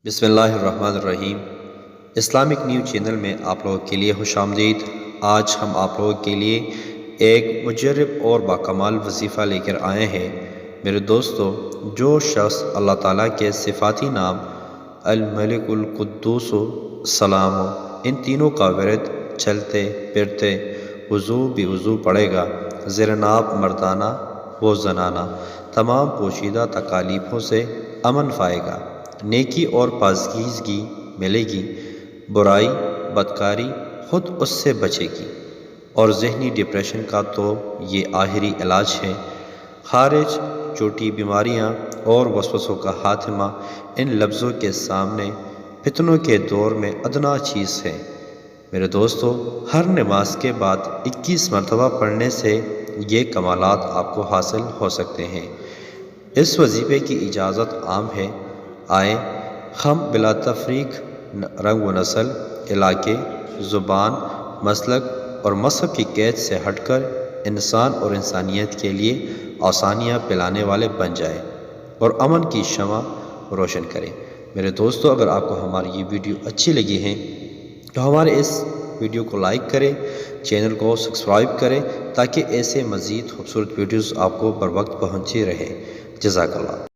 بسم اللہ الرحمن الرحیم۔ اسلامک نیو چینل میں آپ لوگوں کے لیے خوش آمدید۔ آج ہم آپ لوگوں کے لیے ایک مجرب اور باکمال وظیفہ لے کر آئے ہیں۔ میرے دوستو، جو شخص اللہ تعالیٰ کے صفاتی نام الملک، القدوس، السلام، ان تینوں کا ورد چلتے پھرتے وضو بے وضو پڑے گا، زیر ناب مردانہ و زنانہ تمام پوشیدہ تکالیفوں سے امن پائے گا، نیکی اور پاکیزگی ملے گی، برائی بدکاری خود اس سے بچے گی، اور ذہنی ڈپریشن کا تو یہ آخری علاج ہے۔ خارج چوٹی بیماریاں اور وسوسوں کا خاتمہ ان لفظوں کے سامنے فتنوں کے دور میں ادنیٰ چیز ہے۔ میرے دوستو، ہر نماز کے بعد 21 مرتبہ پڑھنے سے یہ کمالات آپ کو حاصل ہو سکتے ہیں۔ اس وظیفے کی اجازت عام ہے۔ آئیں ہم بلا تفریق رنگ و نسل، علاقے، زبان، مسلک اور مذہب کی قید سے ہٹ کر انسان اور انسانیت کے لیے آسانیاں پلانے والے بن جائیں اور امن کی شمع روشن کریں۔ میرے دوستو، اگر آپ کو ہماری یہ ویڈیو اچھی لگی ہے تو ہمارے اس ویڈیو کو لائک کریں، چینل کو سبسکرائب کریں تاکہ ایسے مزید خوبصورت ویڈیوز آپ کو بر وقت پہنچی رہیں۔ جزاک اللہ۔